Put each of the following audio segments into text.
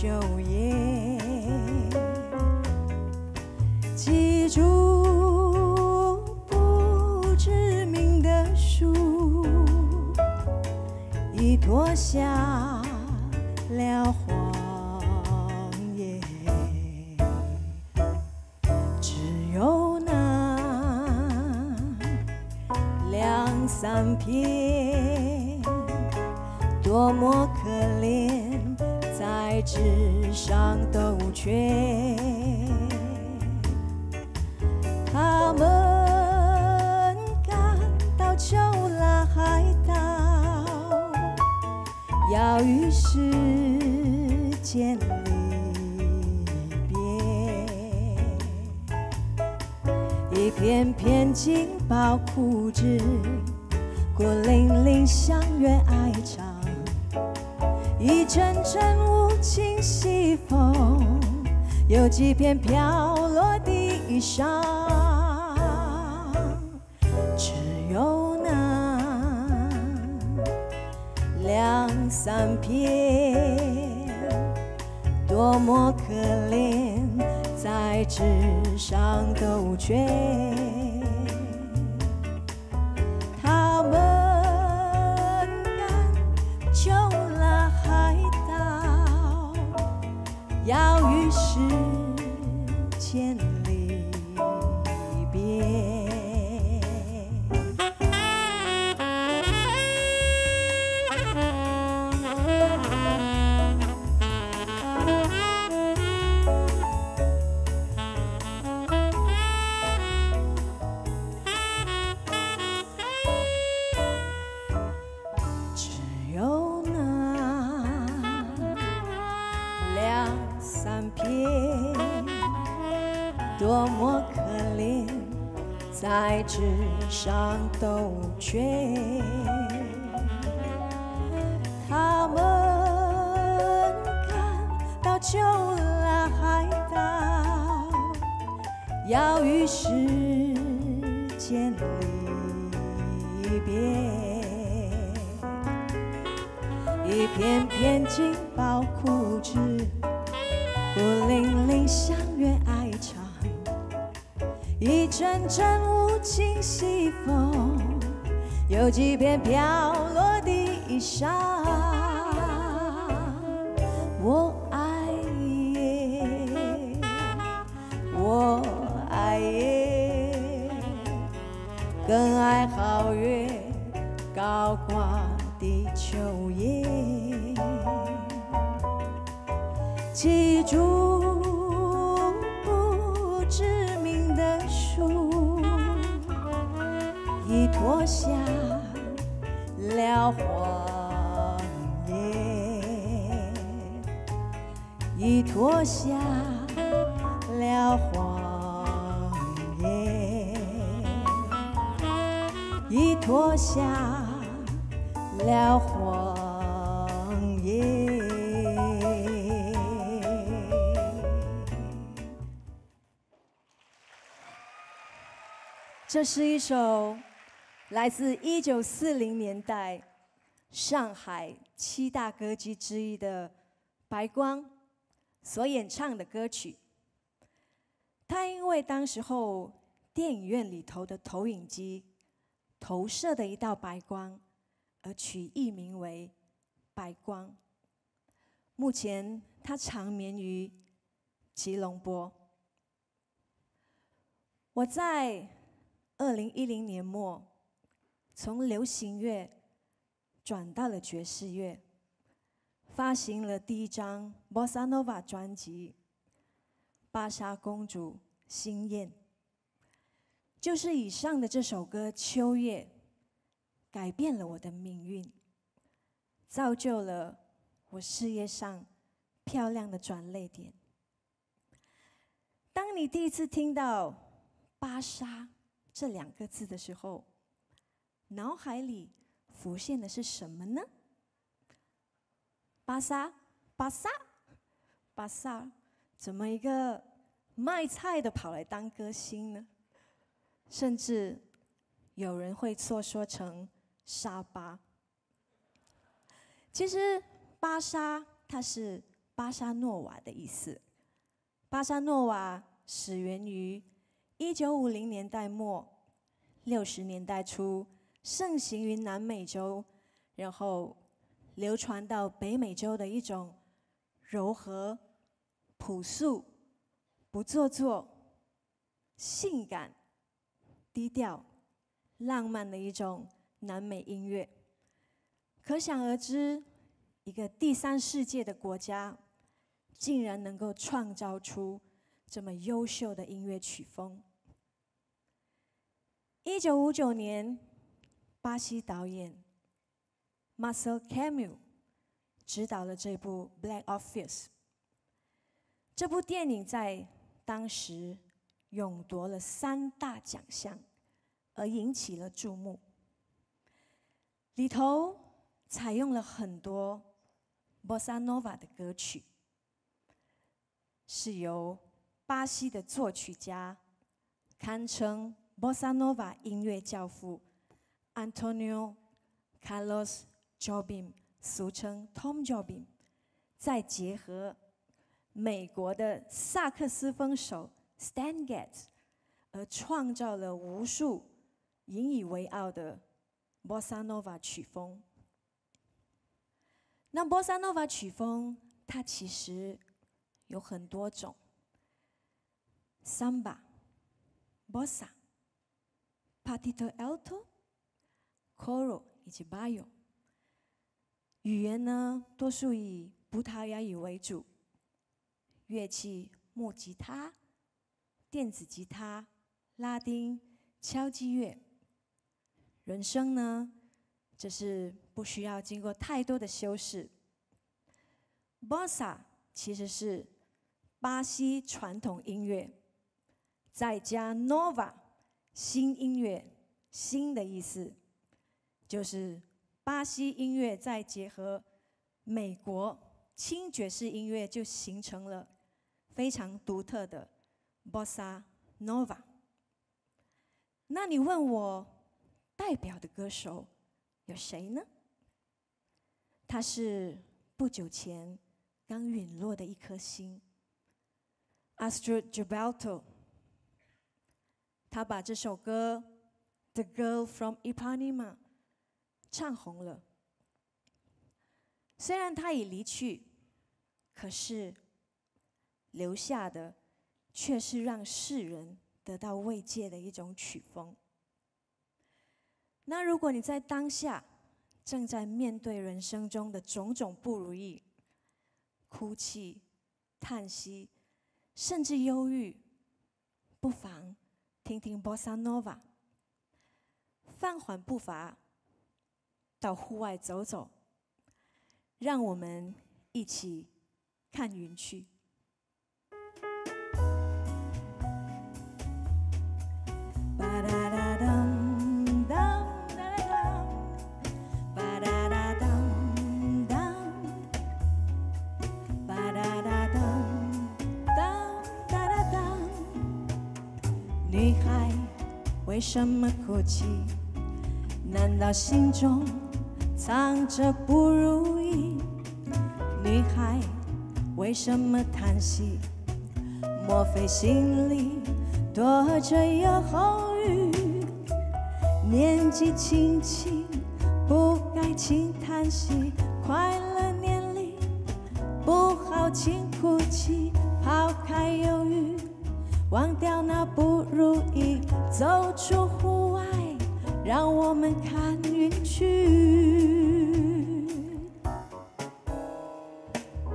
秋叶，记住不知名的树，已脱下了黄叶，只有那两三片，多么可怜，在纸上兜圈。他们赶到秋拉海岛，要与世间离别。一片片金宝枯枝，孤零零相约哀长。一阵阵无情西风，有几片飘落地上，只有那两三片，多么可怜，在纸上兜圈。他们赶秋拉海岛，要与世间离别。只有那两三片，多么可怜，在纸上兜圈。他们赶到秋拉海岛，要与世间离别。一片片金宝枯枝，孤零零相约哀长。一阵阵无情西风，有几片飘落地上。我爱耶，我爱耶，更爱皓月高挂的秋叶。记住不知名的树，已脱下了黄叶，已脱下了黄叶，已脱下了黄叶。这是一首来自1940年代上海7大歌姬之一的白光所演唱的歌曲。他因为当时候电影院里头的投影机投射的一道白光，而取艺名为白光。目前他长眠于吉隆坡。我在2010年末从流行乐转到了爵士乐，发行了第一张 Bossa Nova 专辑《芭莎公主心宴》。就是以上的这首歌《秋叶》改变了我的命运，造就了我事业上漂亮的转捩点。当你第一次听到芭莎这2个字的时候，脑海里浮现的是什么呢？芭莎，芭莎，芭莎，怎么一个卖菜的跑来当歌星呢？甚至有人会错说成沙巴。其实芭莎它是巴沙诺瓦的意思。巴沙诺瓦始源于1950年代末、60年代初，盛行于南美洲，然后流传到北美洲的一种柔和、朴素、不做作、性感、低调、浪漫的一种南美音乐。可想而知，一个第三世界的国家，竟然能够创造出这么优秀的音乐曲风。1959年，巴西导演 Marcel Camus 执导了这部《Black Orpheus》。这部电影在当时勇夺了3大奖项，而引起了注目。里头采用了很多 Bossa Nova 的歌曲，是由巴西的作曲家，堪称 Bossa Nova 音乐教父 Antonio Carlos Jobim， 俗称 Tom Jobim， 再结合美国的萨克斯风手 Stan Getz， 而创造了无数引以为傲的 Bossa Nova 曲风。那 Bossa Nova 曲风，它其实有很多种 ：Samba、Bossa、Patito Alto、Coro 以及 Bayo。语言呢，多数以葡萄牙语为主，乐器木吉他、电子吉他、拉丁、敲击乐。人声呢，这是不需要经过太多的修饰。Bossa 其实是巴西传统音乐，再加 Nova 新音乐，新的意思就是巴西音乐再结合美国轻爵士音乐，就形成了非常独特的 Bossa Nova。那你问我代表的歌手有谁呢？他是不久前刚陨落的一颗星 ，Astrud Gilberto。他把这首歌《The Girl from Ipanema》唱红了。虽然他已离去，可是留下的却是让世人得到慰藉的一种曲风。那如果你在当下正在面对人生中的种种不如意、哭泣、叹息，甚至忧郁，不妨听听 Bossa Nova， 放缓步伐，到户外走走，让我们一起看云去。女孩为什么哭泣？难道心中藏着不如意？女孩为什么叹息？莫非心里躲着有后语？年纪轻轻不该轻叹息，快乐年龄不好轻哭泣，抛开忧郁，忘掉那不如意，走出户外，让我们看云去。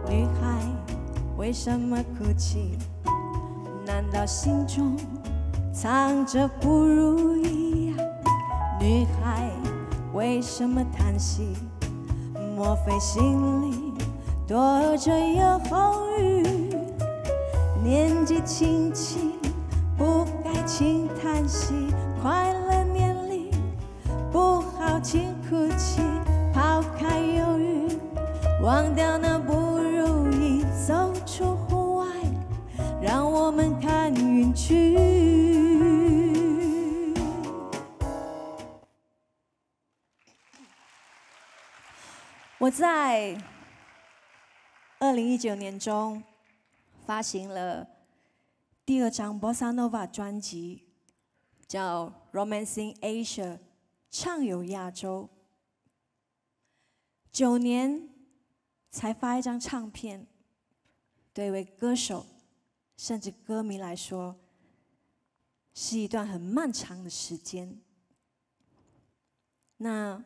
女孩为什么哭泣？难道心中藏着不如意呀？女孩为什么叹息？莫非心里躲着有后语？年纪轻轻不该轻叹息，快乐年龄不好轻哭泣，抛开忧郁，忘掉那不如意，走出户外，让我们看云去。我在2019年中发行了第2张 Bossa Nova 专辑，叫《Romancing Asia》，畅游亚洲。9年才发一张唱片，对一位歌手甚至歌迷来说，是一段很漫长的时间。那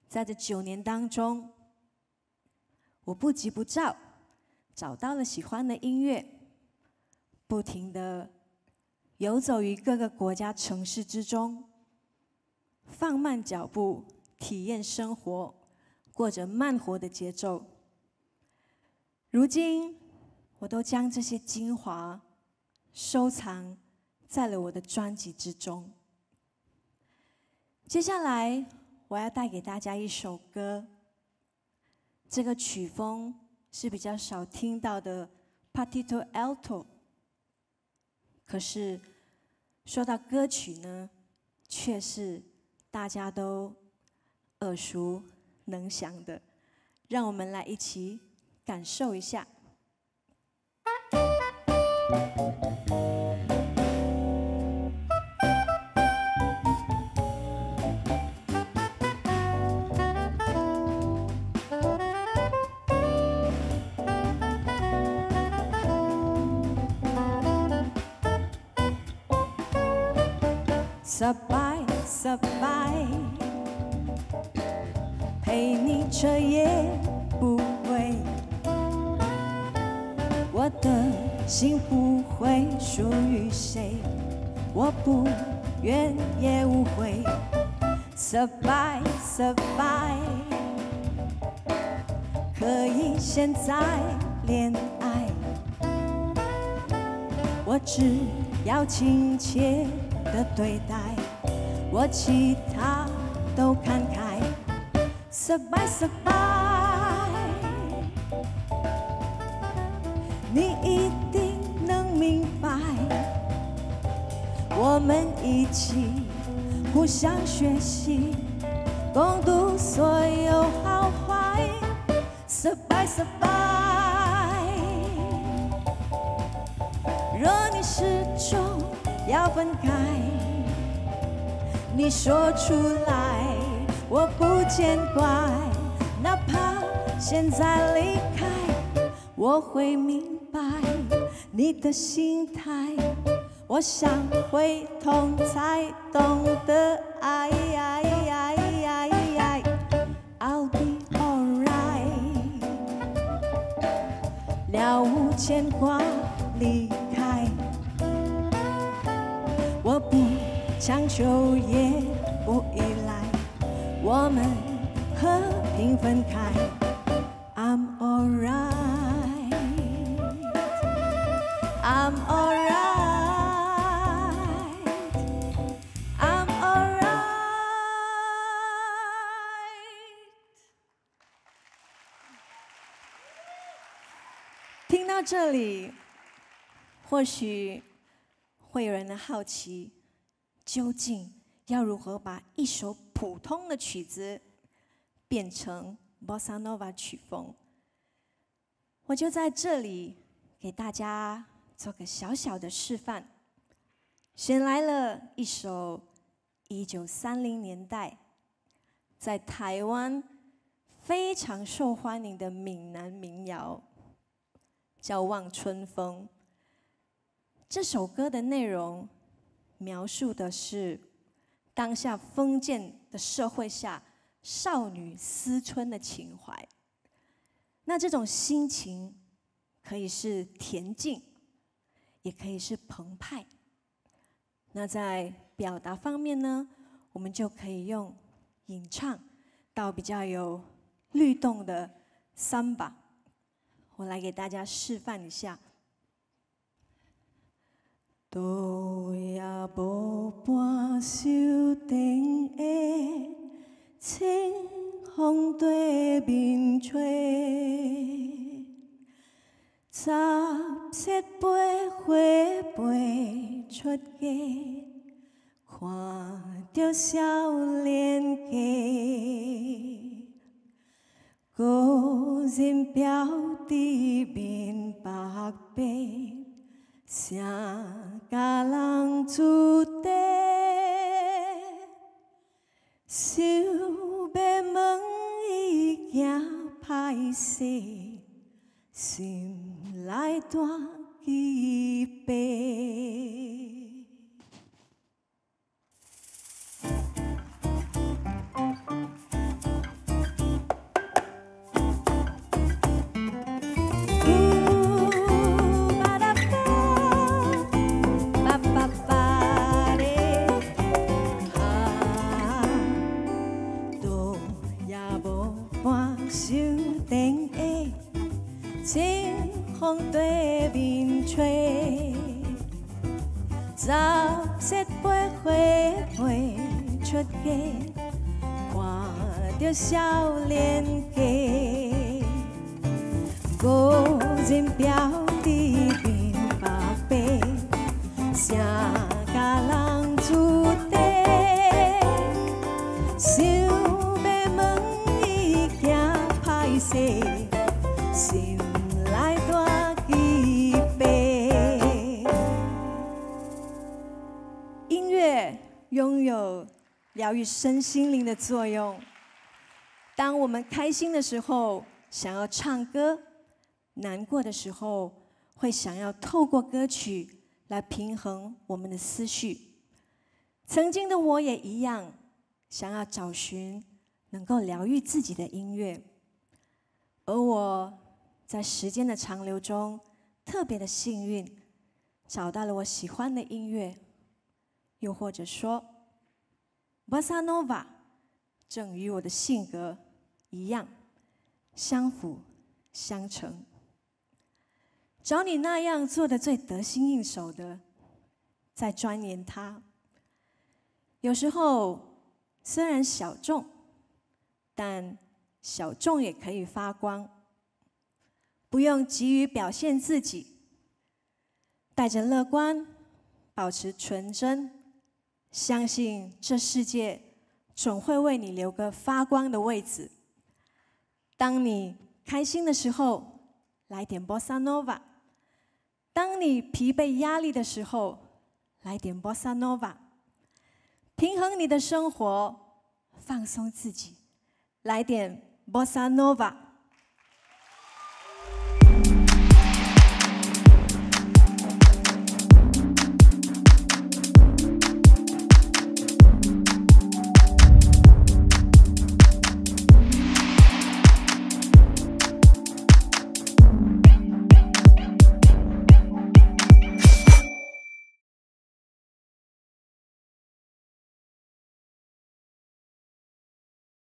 在这9年当中，我不急不躁，找到了喜欢的音乐，不停地游走于各个国家城市之中，放慢脚步，体验生活，过着慢活的节奏。如今，我都将这些精华收藏在了我的专辑之中。接下来，我要带给大家一首歌。这个曲风是比较少听到的 Partito Alto， 可是说到歌曲呢，却是大家都耳熟能详的。让我们来一起感受一下。Sabay，陪你彻夜不归，我的心不会属于谁，我不愿也无悔。Sabay，可以现在恋爱，我只要亲切的对待，我其他都看开。Sabay，你一定能明白，我们一起互相学习，共度所有好坏。Sabay，若你始终要分开，你说出来，我不见怪。哪怕现在离开，我会明白你的心态。我想会痛才懂得爱。I'll be alright， 了无牵挂离开。我不强求也不依赖，我们和平分开。I'm alright， I'm alright， I'm alright。听到这里，或许会有人好奇，究竟要如何把一首普通的曲子变成 Bossa Nova 曲风？我就在这里给大家做个小小的示范，选来了一首1930年代在台湾非常受欢迎的闽南民谣，叫《望春风》。这首歌的内容描述的是当下封建的社会下少女思春的情怀。那这种心情可以是恬静，也可以是澎湃。那在表达方面呢，我们就可以用吟唱到比较有律动的桑巴。我来给大家示范一下。倒也无半袖长的清风对面吹，十七八花飞出街，看着少年家，故人表伫面白白，谁甲人注定？想要问伊惊歹势，心内大疑白。清风对面吹，17岁花出嫁，看着少年家，无人表伫面白白，谁甲人注定？想要问伊惊歹势，心内大疑白。音乐拥有疗愈身心灵的作用。当我们开心的时候，想要唱歌；难过的时候，会想要透过歌曲来平衡我们的思绪。曾经的我也一样，想要找寻能够疗愈自己的音乐。而我在时间的长流中，特别的幸运，找到了我喜欢的音乐，又或者说 Bossa Nova 正与我的性格一样，相辅相成。找你那样做的最得心应手的，在钻研它。有时候虽然小众，但小众也可以发光。不用急于表现自己，带着乐观，保持纯真，相信这世界总会为你留个发光的位置。当你开心的时候，来点 Bossa Nova； 当你疲惫压力的时候，来点 Bossa Nova。平衡你的生活，放松自己，来点 Bossa Nova。